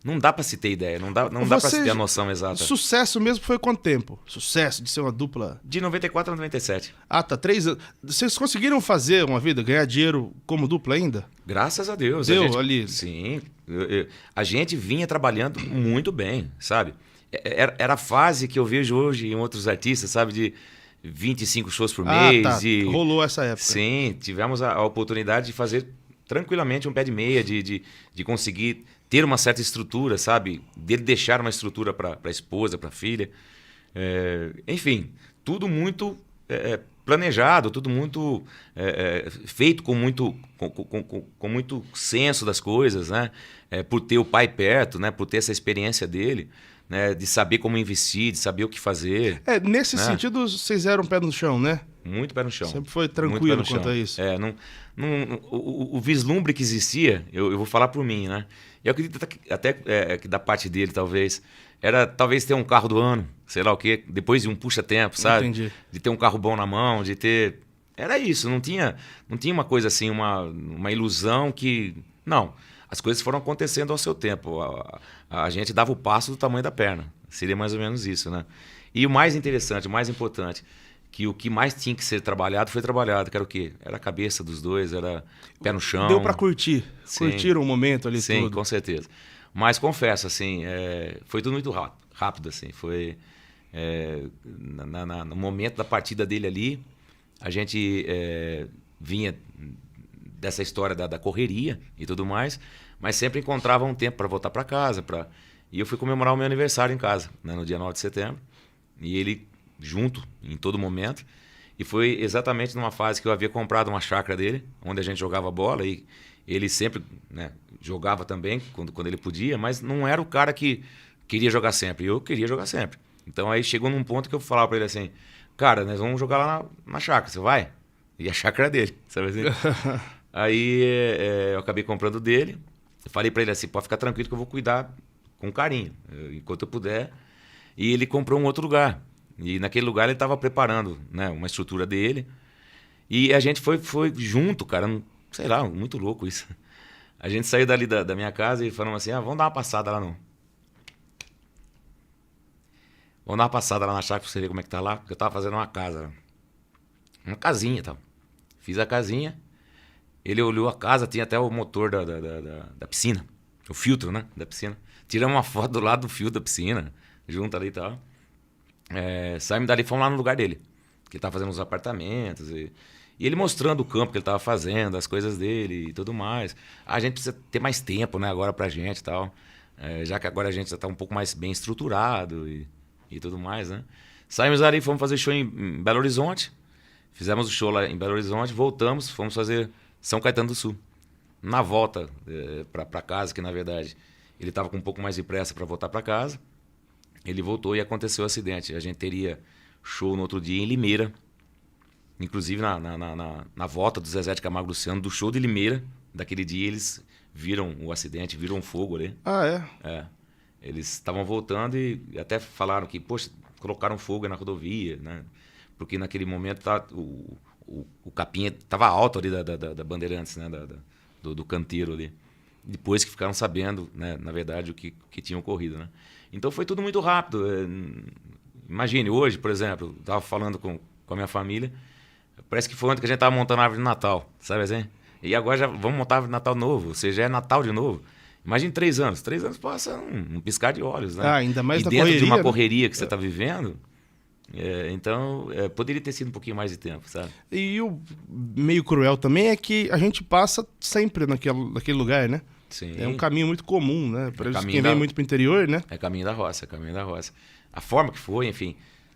Não dá para se ter ideia, não dá para se ter a noção exata. Sucesso mesmo foi quanto tempo? Sucesso de ser uma dupla? De 94 a 97. Ah, tá, 3 anos. Vocês conseguiram fazer uma vida, ganhar dinheiro como dupla ainda? Graças a Deus. Deu a gente, ali? Sim. A gente vinha trabalhando muito bem, sabe? Era a fase que eu vejo hoje em outros artistas, sabe? De 25 shows por mês. Tá. Rolou essa época. Sim, tivemos a oportunidade de fazer tranquilamente um pé de meia, de conseguir ter uma certa estrutura, sabe? Dele deixar uma estrutura para a esposa, para a filha. Enfim, tudo muito planejado, tudo muito feito com muito senso das coisas, né? Por ter o pai perto, né? Por ter essa experiência dele, né? De saber como investir, de saber o que fazer. Nesse né? sentido, vocês eram pé no chão, né? Muito pé no chão. Sempre foi tranquilo quanto a isso. O vislumbre que existia, eu vou falar por mim, né? Eu acredito até que da parte dele, talvez, era talvez ter um carro do ano, sei lá o quê, depois de um puxa-tempo, sabe? Entendi. De ter um carro bom na mão, de ter... Era isso, não tinha uma coisa assim, uma ilusão que... Não, as coisas foram acontecendo ao seu tempo. A gente dava o passo do tamanho da perna. Seria mais ou menos isso, né? E o mais interessante, o mais importante... que o que mais tinha que ser trabalhado foi trabalhado, que era o quê? Era a cabeça dos dois, era pé no chão. Deu pra curtir. Sim. Curtiram o momento ali Sim, tudo. com certeza. Mas confesso, assim, foi tudo muito rápido, assim. Foi no momento da partida dele ali, a gente vinha dessa história da correria e tudo mais, mas sempre encontrava um tempo para voltar para casa. E eu fui comemorar o meu aniversário em casa, né, no dia 9 de setembro. E ele junto em todo momento, e foi exatamente numa fase que eu havia comprado uma chácara dele, onde a gente jogava bola, e ele sempre, né, jogava também quando ele podia, mas não era o cara que queria jogar sempre, eu queria jogar sempre. Então aí chegou num ponto que eu falava para ele assim, cara, nós vamos jogar lá na chácara, você vai? E a chácara dele, sabe assim? Aí eu acabei comprando dele, falei para ele assim, pode ficar tranquilo que eu vou cuidar com carinho, enquanto eu puder, e ele comprou um outro lugar. E naquele lugar ele estava preparando, né, uma estrutura dele. E a gente foi junto, cara. Sei lá, muito louco isso. A gente saiu dali da minha casa e falamos assim, vamos dar uma passada lá no... Vamos dar uma passada lá na chácara pra você ver como é que tá lá. Porque eu tava fazendo uma casa. Uma casinha e tal. Fiz a casinha. Ele olhou a casa, tinha até o motor da piscina. O filtro, né, da piscina. Tiramos uma foto do lado do filtro da piscina. Junto ali e tal. Saímos dali e fomos lá no lugar dele, que ele estava fazendo os apartamentos e ele mostrando o campo que ele estava fazendo, as coisas dele e tudo mais. A gente precisa ter mais tempo, né, agora pra gente e tal, já que agora a gente já está um pouco mais bem estruturado e tudo mais, né. Saímos dali, fomos fazer show em Belo Horizonte, fizemos o show lá em Belo Horizonte, voltamos, fomos fazer São Caetano do Sul. Na volta para casa, que na verdade ele estava com um pouco mais de pressa para voltar para casa, ele voltou e aconteceu o acidente. A gente teria show no outro dia em Limeira. Inclusive, na volta do Zezé de Camargo Luciano, do show de Limeira, daquele dia, eles viram o acidente, viram fogo ali. Ah, é? Eles estavam voltando e até falaram que, poxa, colocaram fogo na rodovia, né? Porque naquele momento o capinha estava alto ali da Bandeirantes, né? Do canteiro ali. Depois que ficaram sabendo, né, na verdade, o que tinha ocorrido, né? Então foi tudo muito rápido. Imagine, hoje, por exemplo, eu estava falando com a minha família, parece que foi ontem que a gente estava montando a árvore de Natal, sabe assim? E agora já vamos montar a árvore de Natal novo, ou seja, é Natal de novo. Imagine 3 anos. 3 anos passa um piscar de olhos, né? Ainda mais na dentro correria, de uma né? correria que você está vivendo, então poderia ter sido um pouquinho mais de tempo, sabe? E o meio cruel também é que a gente passa sempre naquele lugar, né? Sim. É um caminho muito comum, né? Para quem vem da- muito pro interior, né? É caminho da roça, caminho da roça. A forma que foi, enfim.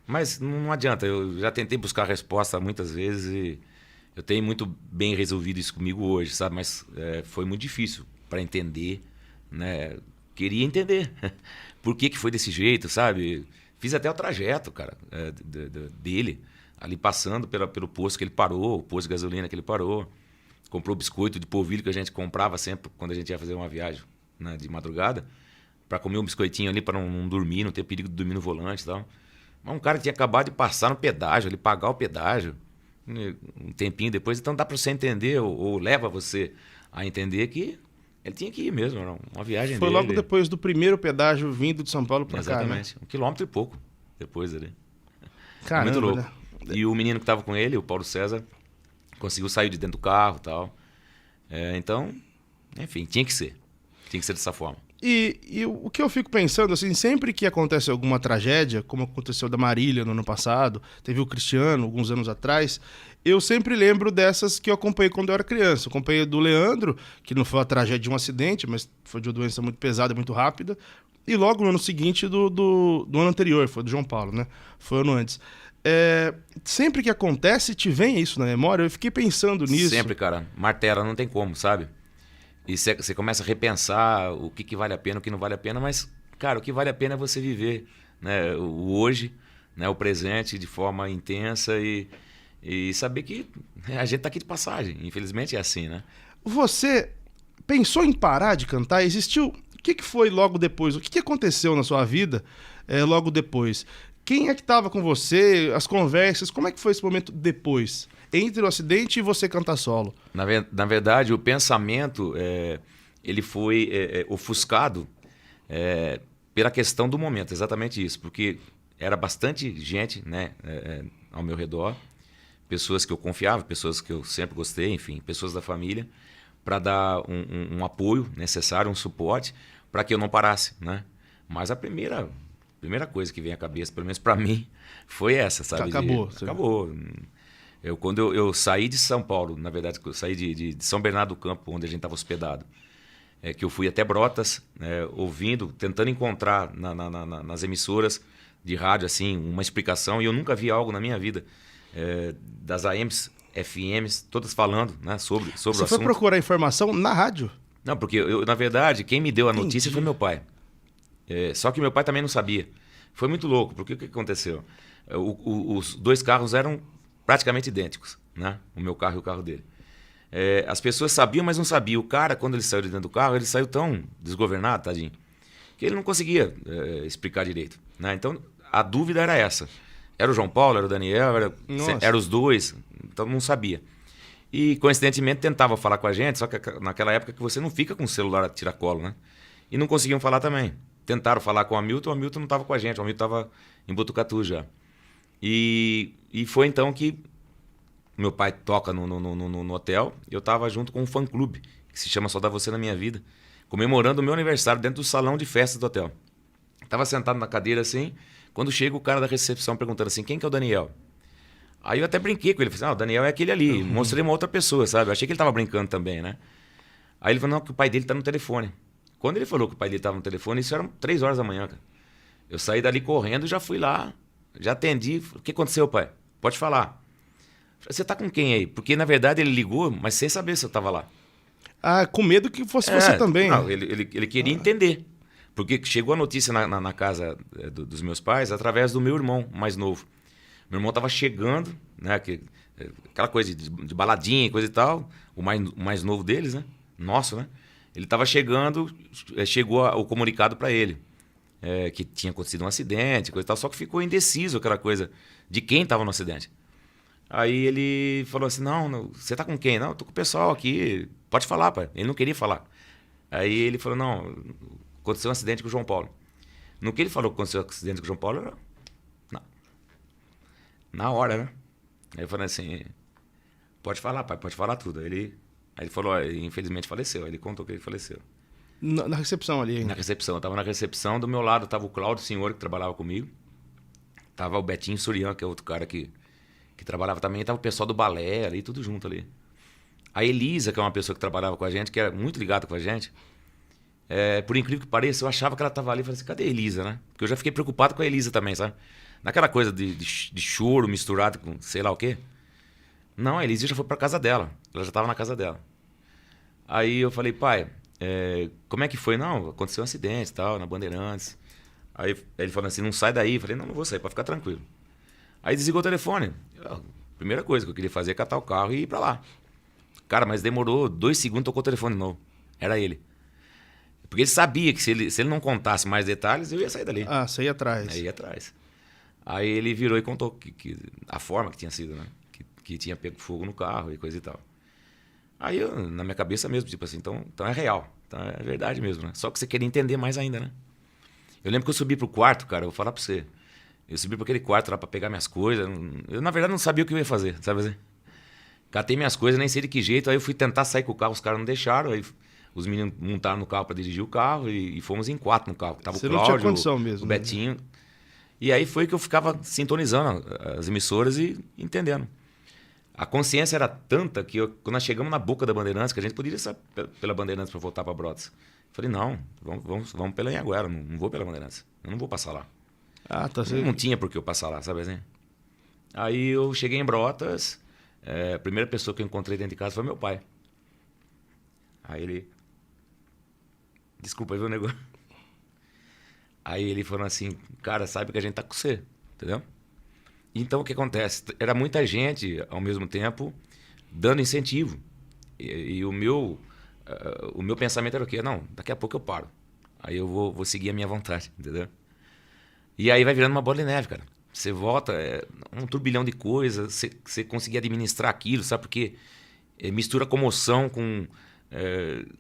Mas não adianta, eu já tentei buscar a resposta muitas vezes e eu tenho muito bem resolvido isso comigo hoje, sabe? Mas foi muito difícil para entender, né? Queria entender por que foi desse jeito, sabe? Fiz até o trajeto, cara, dele, ali passando pelo posto que ele parou, o posto de gasolina que ele parou. Comprou biscoito de polvilho que a gente comprava sempre quando a gente ia fazer uma viagem, né, de madrugada, para comer um biscoitinho ali, para não dormir, não ter perigo de dormir no volante e tal. Mas um cara que tinha acabado de passar no pedágio, ele pagar o pedágio, um tempinho depois, então dá para você entender, ou leva você a entender que Ele tinha que ir mesmo, era uma viagem Foi dele. logo depois do primeiro pedágio vindo de São Paulo pra cá, né? Exatamente. 1,5 km depois ali. Caramba, Muito louco. né? E o menino que estava com ele, o Paulo César, conseguiu sair de dentro do carro e tal. Então, enfim, tinha que ser. Tinha que ser dessa forma. E o que eu fico pensando, assim, sempre que acontece alguma tragédia, como aconteceu da Marília no ano passado, teve o Cristiano alguns anos atrás, eu sempre lembro dessas que eu acompanhei quando eu era criança. Eu acompanhei do Leandro, que não foi uma tragédia de um acidente, mas foi de uma doença muito pesada, muito rápida. E logo no ano seguinte do ano anterior, foi do João Paulo, né? Foi ano antes. Sempre que acontece, te vem isso na memória? Eu fiquei pensando nisso. Sempre, cara. Martela, não tem como, sabe? E você começa a repensar o que vale a pena, o que não vale a pena, mas, cara, o que vale a pena é você viver, né, o hoje, né, o presente de forma intensa e saber que a gente tá aqui de passagem. Infelizmente é assim, né? Você pensou em parar de cantar? Existiu... O que foi logo depois? O que aconteceu na sua vida logo depois? Quem é que estava com você? As conversas? Como é que foi esse momento depois? Entre o acidente e você cantar solo? Na verdade, o pensamento ele foi ofuscado pela questão do momento, exatamente isso. Porque era bastante gente, né, ao meu redor, pessoas que eu confiava, pessoas que eu sempre gostei, enfim, pessoas da família, para dar um apoio necessário, um suporte, para que eu não parasse, né? Mas a primeira coisa que vem à cabeça, pelo menos para mim, foi essa, sabe? Acabou. Acabou. Quando eu saí de São Paulo, na verdade, eu saí de São Bernardo do Campo, onde a gente estava hospedado, que eu fui até Brotas, ouvindo, tentando encontrar nas emissoras de rádio assim uma explicação, e eu nunca vi algo na minha vida das AMs, FMs, todas falando, né, sobre o assunto. Você foi procurar informação na rádio? Não, porque na verdade, quem me deu a notícia Entendi. foi meu pai. Só que meu pai também não sabia. Foi muito louco, porque o que aconteceu? Os dois carros eram praticamente idênticos, né? O meu carro e o carro dele. As pessoas sabiam, mas não sabiam. O cara, quando ele saiu de dentro do carro, ele saiu tão desgovernado, tadinho, que ele não conseguia explicar direito, né? Então, a dúvida era essa. Era o João Paulo, era o Daniel, era os dois, então não sabia. E, coincidentemente, tentava falar com a gente, só que naquela época que você não fica com o celular a tiracolo, né? E não conseguiam falar também. Tentaram falar com o Hamilton não estava com a gente, o Hamilton estava em Botucatu já. E foi então que meu pai toca no hotel, e eu estava junto com um fã-clube, que se chama Só Dá Você Na Minha Vida, comemorando o meu aniversário dentro do salão de festa do hotel. Estava sentado na cadeira assim, quando chega o cara da recepção perguntando assim, quem que é o Daniel? Aí eu até brinquei com ele, falei, o Daniel é aquele ali, mostrei uma outra pessoa, sabe? Eu achei que ele estava brincando também, né? Aí ele falou, não, que o pai dele está no telefone. Quando ele falou que o pai dele estava no telefone, isso eram 3 horas da manhã, cara. Eu saí dali correndo, já fui lá, já atendi. O que aconteceu, pai? Pode falar. Você tá com quem aí? Porque, na verdade, ele ligou, mas sem saber se eu tava lá. Ah, com medo que fosse você também. Não, ele queria entender. Porque chegou a notícia na casa dos meus pais através do meu irmão mais novo. Meu irmão tava chegando, né? Aquela coisa de baladinha e coisa e tal. O mais novo deles, né? Nosso, né? Ele tava chegando, chegou o comunicado para ele. Que tinha acontecido um acidente, coisa e tal. Só que ficou indeciso aquela coisa de quem estava no acidente. Aí ele falou assim, não, você tá com quem? Não, eu tô com o pessoal aqui, pode falar, pai. Ele não queria falar. Aí ele falou, não, aconteceu um acidente com o João Paulo. No que ele falou que aconteceu um acidente com o João Paulo, não. Na hora, né? Aí eu falei assim, pode falar, pai, pode falar tudo. Aí ele falou, infelizmente faleceu. Aí ele contou que ele faleceu. Na recepção ali ainda? Na recepção, eu tava na recepção, do meu lado tava o Cláudio Senhor, que trabalhava comigo. Tava o Betinho Surian, que é outro cara que trabalhava também, tava o pessoal do balé ali, tudo junto ali. A Elisa, que é uma pessoa que trabalhava com a gente, que era muito ligada com a gente, por incrível que pareça, eu achava que ela tava ali, falei assim, cadê a Elisa, né? Porque eu já fiquei preocupado com a Elisa também, sabe? Naquela coisa de choro misturado com sei lá o quê. Não, a Elisa já foi pra casa dela, ela já tava na casa dela. Aí eu falei, pai, como é que foi? Não, aconteceu um acidente e tal, na Bandeirantes. Aí ele falou assim, não sai daí. Eu falei, não vou sair, pode ficar tranquilo. Aí desligou o telefone. Primeira coisa que eu queria fazer é catar o carro e ir pra lá. Cara, mas demorou 2 segundos, tocou o telefone de novo. Era ele. Porque ele sabia que se ele não contasse mais detalhes, eu ia sair dali. Ah, você ia atrás. Aí ia atrás. Aí ele virou e contou que a forma que tinha sido, né? Que tinha pego fogo no carro e coisa e tal. Aí eu, na minha cabeça mesmo, tipo assim, então é real. Então é verdade mesmo, né? Só que você queria entender mais ainda, né? Eu lembro que eu subi pro quarto, cara, eu vou falar pra você. Eu subi pra aquele quarto lá pra pegar minhas coisas. Eu, na verdade, não sabia o que eu ia fazer, sabe assim? Catei minhas coisas, nem sei de que jeito. Aí eu fui tentar sair com o carro, os caras não deixaram. Aí os meninos montaram no carro pra dirigir o carro e fomos em 4 no carro. Tava Você o não Cláudio, tinha condição mesmo, o né? Betinho. E aí foi que eu ficava sintonizando as emissoras e entendendo. A consciência era tanta que quando nós chegamos na boca da Bandeirantes, que a gente poderia sair pela Bandeirantes para voltar para Brotas. Falei, não, vamos pela Anhanguera, não vou pela Bandeirantes. Eu não vou passar lá. Ah, tá. Não tinha por que eu passar lá, sabe assim? Aí eu cheguei em Brotas, a primeira pessoa que eu encontrei dentro de casa foi meu pai. Aí ele... Desculpa, viu, negócio? Aí ele falou assim, cara, sabe que a gente tá com você, entendeu? Então o que acontece? Era muita gente, ao mesmo tempo, dando incentivo. E o meu pensamento era o quê? Não, daqui a pouco eu paro. Aí eu vou seguir a minha vontade, entendeu? E aí vai virando uma bola de neve, cara. Você volta, um turbilhão de coisas, você conseguir administrar aquilo, sabe? Porque mistura comoção com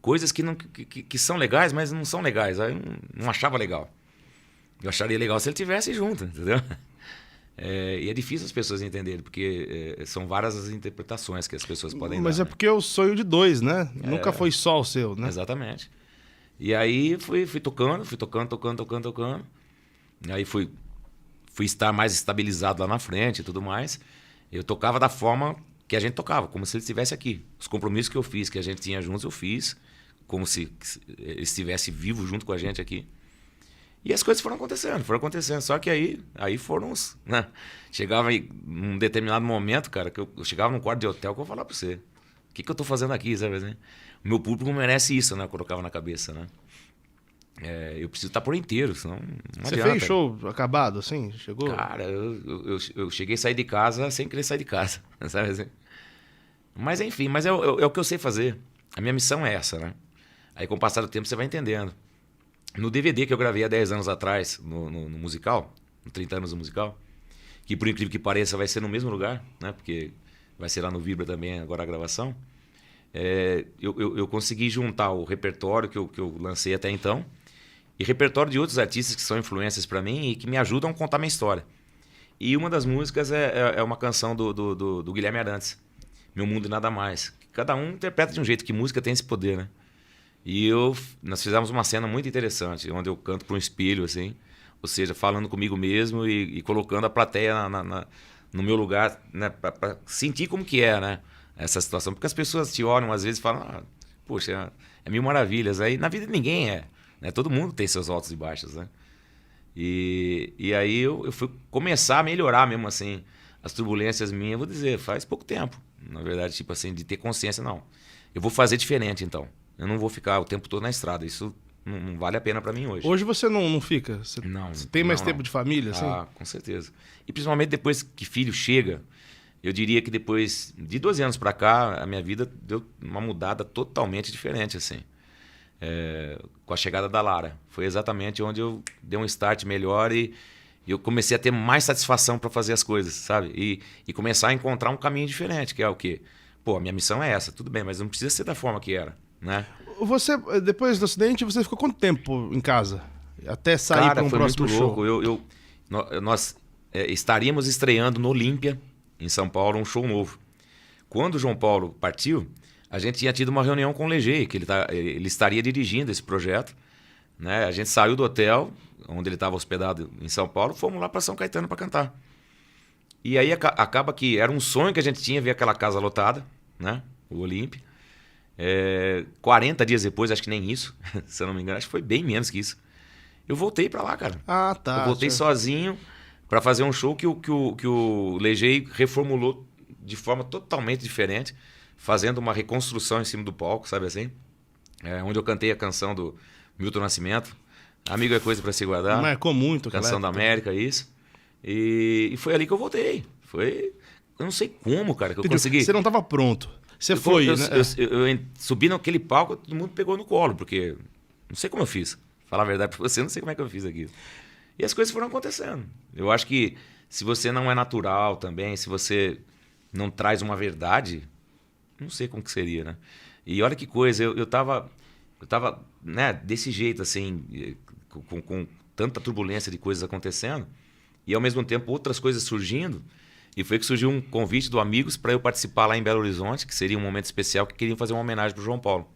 coisas que são legais, mas não são legais. Aí eu não achava legal. Eu acharia legal se ele tivesse junto, entendeu? E é difícil as pessoas entenderem, porque são várias as interpretações que as pessoas podem dar. Mas é porque é o sonho de dois, né? Nunca foi só o seu, né? Exatamente. E aí fui tocando. E aí fui estar mais estabilizado lá na frente e tudo mais. Eu tocava da forma que a gente tocava, como se ele estivesse aqui. Os compromissos que eu fiz, que a gente tinha juntos, eu fiz, como se ele estivesse vivo junto com a gente aqui. E as coisas foram acontecendo. Só que aí foram uns... Né? Chegava em um determinado momento, cara, que eu chegava num quarto de hotel que eu falava pra você. O que eu tô fazendo aqui, sabe? Né? O meu público merece isso, né? Eu colocava na cabeça, né? Eu preciso estar por inteiro, senão não Você adianta. fez show acabado, assim? Chegou? Cara, eu cheguei a sair de casa sem querer sair de casa, sabe assim? Mas enfim, é o que eu sei fazer. A minha missão é essa, né? Aí com o passar do tempo você vai entendendo. No DVD que eu gravei há 10 anos atrás, no musical, no 30 anos do musical, que por incrível que pareça vai ser no mesmo lugar, né? Porque vai ser lá no Vibra também agora a gravação. Eu consegui juntar o repertório que eu lancei até então e repertório de outros artistas que são influências para mim e que me ajudam a contar minha história. E uma das músicas é uma canção do Guilherme Arantes, Meu Mundo e Nada Mais. Cada um interpreta de um jeito, que música tem esse poder, né? E nós fizemos uma cena muito interessante, onde eu canto para um espelho, assim, ou seja, falando comigo mesmo e colocando a plateia no meu lugar, né, para sentir como que é, né, essa situação. Porque as pessoas te olham às vezes e falam, poxa, é mil maravilhas. Aí na vida de ninguém né? Todo mundo tem seus altos e baixos, né? E aí eu fui começar a melhorar mesmo, assim, as turbulências minhas, eu vou dizer, faz pouco tempo. Na verdade, tipo assim, de ter consciência, não. Eu vou fazer diferente, então. Eu não vou ficar o tempo todo na estrada. Isso não vale a pena pra mim hoje. Hoje você não fica? Você tem mais tempo de família, assim? Ah, com certeza. E principalmente depois que filho chega, eu diria que depois de 12 anos pra cá, a minha vida deu uma mudada totalmente diferente, assim. Com a chegada da Lara. Foi exatamente onde eu dei um start melhor e eu comecei a ter mais satisfação pra fazer as coisas, sabe? E começar a encontrar um caminho diferente, que é o quê? Pô, a minha missão é essa, tudo bem, mas não precisa ser da forma que era. Né? Você, depois do acidente, você ficou quanto tempo em casa? Até sair para um próximo show? Foi muito louco. Nós estaríamos estreando no Olímpia, em São Paulo, um show novo. Quando o João Paulo partiu, a gente tinha tido uma reunião com o Legei, que ele estaria dirigindo esse projeto. Né? A gente saiu do hotel, onde ele estava hospedado em São Paulo, fomos lá para São Caetano para cantar. E aí acaba que era um sonho que a gente tinha ver aquela casa lotada, né? O Olímpia. 40 dias depois, acho que nem isso, se eu não me engano, acho que foi bem menos que isso. Eu voltei pra lá, cara. Ah, tá. Eu voltei sozinho pra fazer um show que o Legei reformulou de forma totalmente diferente, fazendo uma reconstrução em cima do palco, sabe assim? Onde eu cantei a canção do Milton Nascimento, Amigo é Coisa Pra Se Guardar. Marcou muito. Canção da América, isso. E foi ali que eu voltei. Eu não sei como, cara, que eu consegui. Você não estava pronto. Você foi, né? Eu subi naquele palco, todo mundo pegou no colo, porque não sei como eu fiz. Falar a verdade pra você, não sei como é que eu fiz aquilo. E as coisas foram acontecendo. Eu acho que se você não é natural também, se você não traz uma verdade, não sei como que seria, né? E olha que coisa, eu tava eu tava, né, desse jeito, assim, com tanta turbulência de coisas acontecendo, e ao mesmo tempo outras coisas surgindo, e foi que surgiu um convite do Amigos para eu participar lá em Belo Horizonte, que seria um momento especial, que queriam fazer uma homenagem pro João Paulo.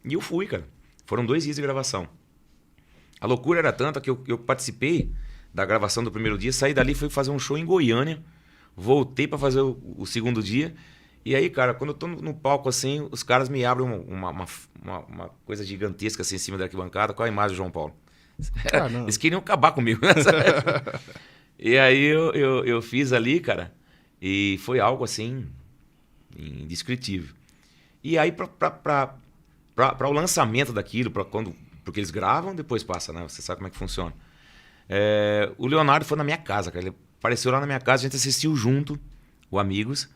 E eu fui, cara. Foram 2 dias de gravação. A loucura era tanta que eu participei da gravação do primeiro dia, saí dali, fui fazer um show em Goiânia, voltei para fazer o segundo dia, e aí, cara, quando eu tô no palco assim, os caras me abrem uma coisa gigantesca assim em cima da arquibancada com a imagem do João Paulo. Eles queriam acabar comigo nessa época. E aí eu fiz ali, cara, e foi algo assim indescritível. E aí para o lançamento daquilo, porque eles gravam, depois passa, né? Você sabe como é que funciona. O Leonardo foi na minha casa, cara. Ele apareceu lá na minha casa, a gente assistiu junto, o Amigos.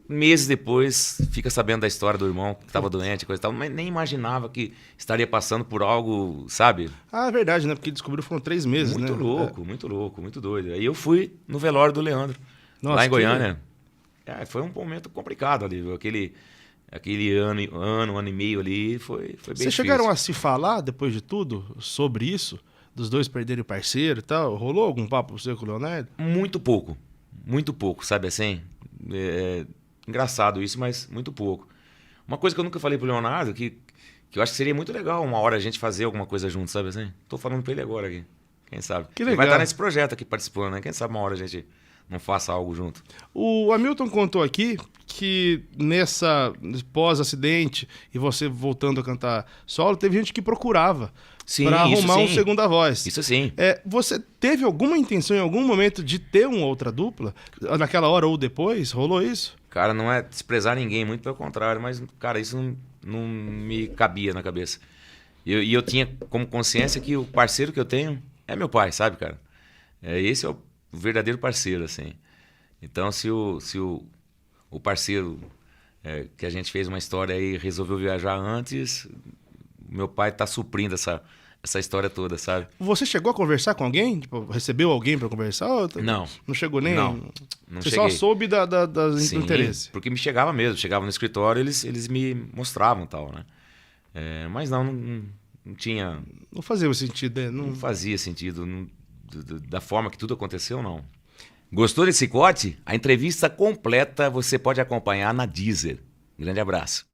Meses depois, fica sabendo da história do irmão que estava doente, coisa e tal, mas nem imaginava que estaria passando por algo, sabe? Ah, é verdade, né? Porque descobriu foram 3 meses, muito né? Louco, muito louco, muito doido. Aí eu fui no velório do Leandro, Nossa, lá em Goiânia. Foi um momento complicado ali, viu? Aquele ano e meio ali foi bem difícil. Vocês chegaram a se falar, depois de tudo, sobre isso? Dos dois perderem o parceiro e tal? Rolou algum papo você com o Leonardo? Muito pouco, sabe assim? Engraçado isso, mas muito pouco. Uma coisa que eu nunca falei pro Leonardo, que eu acho que seria muito legal uma hora a gente fazer alguma coisa junto, sabe assim? Tô falando pra ele agora aqui, quem sabe? Que legal. Ele vai estar nesse projeto aqui participando, né? Quem sabe uma hora a gente não faça algo junto. O Hamilton contou aqui que nessa pós-acidente e você voltando a cantar solo, teve gente que procurava para arrumar um segunda voz. Isso sim. Você teve alguma intenção em algum momento de ter uma outra dupla? Naquela hora ou depois? Rolou isso? Cara, não é desprezar ninguém, muito pelo contrário, mas, cara, isso não me cabia na cabeça. E eu tinha como consciência que o parceiro que eu tenho é meu pai, sabe, cara? Esse é o verdadeiro parceiro, assim. Então, se o parceiro que a gente fez uma história aí resolveu viajar antes, meu pai tá suprindo essa história toda, sabe? Você chegou a conversar com alguém? Tipo, recebeu alguém para conversar? Não. Não chegou nem? Não Você cheguei. só soube do Sim, interesse? porque me chegava mesmo. Chegava no escritório, eles me mostravam tal, né? Mas não tinha... Não fazia sentido, né? Não fazia sentido. Da forma que tudo aconteceu, não. Gostou desse corte? A entrevista completa você pode acompanhar na Deezer. Grande abraço.